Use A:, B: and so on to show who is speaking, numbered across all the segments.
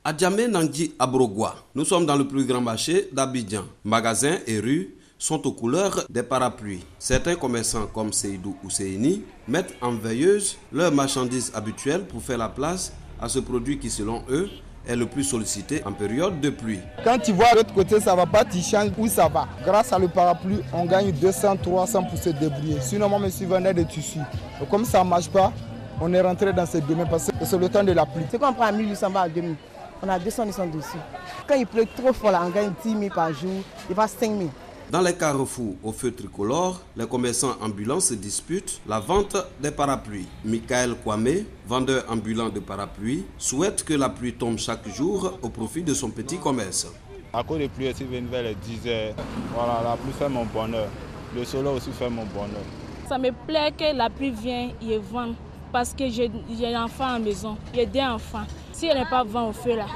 A: À Djamé Nangui Abrogwa, nous sommes dans le plus grand marché d'Abidjan. Magasins et rues sont aux couleurs des parapluies. Certains commerçants comme Seydou ou Seyni mettent en veilleuse leurs marchandises habituelles pour faire la place à ce produit qui, selon eux, est le plus sollicité en période de pluie.
B: Quand tu vois de l'autre côté, ça ne va pas, tu changes où ça va. Grâce à le parapluie, on gagne 200, 300 pour se débrouiller. Sinon, moi, je suis vendeur de tissus. Et comme ça ne marche pas, on est rentré dans ce domaine parce que c'est le temps de la pluie.
C: C'est qu'on prend à 1800 à 2000. On a 200 dessus. Quand il pleut trop fort, là, on gagne 10 000 par jour, il va 5 000.
A: Dans les carrefours au feu tricolore, les commerçants ambulants se disputent la vente des parapluies. Michael Kwame, vendeur ambulant de parapluies, souhaite que la pluie tombe chaque jour au profit de son petit commerce.
D: À cause de la pluie, je viens vers les 10 heures. Voilà, la pluie fait mon bonheur. Le soleil aussi fait mon bonheur.
E: Ça me plaît que la pluie vienne et vende parce que j'ai un enfant à la maison. J'ai 2 enfants. Si elle n'est pas vend au feu là,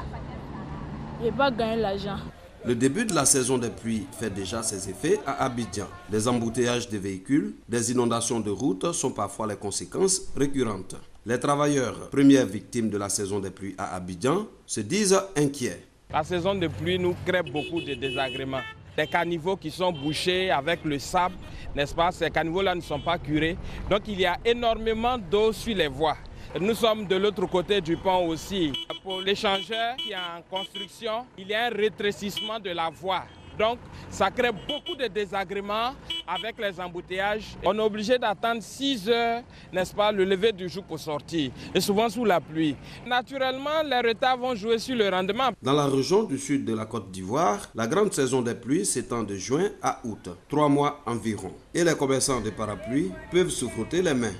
E: je ne vais pas gagner l'argent.
A: Le début de la saison des pluies fait déjà ses effets à Abidjan. Des embouteillages de véhicules, des inondations de routes sont parfois les conséquences récurrentes. Les travailleurs, premières victimes de la saison des pluies à Abidjan, se disent inquiets.
F: La saison de pluie nous crée beaucoup de désagréments. Des caniveaux qui sont bouchés avec le sable, n'est-ce pas? Ces caniveaux-là ne sont pas curés. Donc il y a énormément d'eau sur les voies. Nous sommes de l'autre côté du pont aussi. Pour l'échangeur qui est en construction, il y a un rétrécissement de la voie. Donc, ça crée beaucoup de désagréments avec les embouteillages. On est obligé d'attendre 6 heures, n'est-ce pas, le lever du jour pour sortir, et souvent sous la pluie. Naturellement, les retards vont jouer sur le rendement.
A: Dans la région du sud de la Côte d'Ivoire, la grande saison des pluies s'étend de juin à août, 3 mois environ. Et les commerçants de parapluies peuvent se frotter les mains.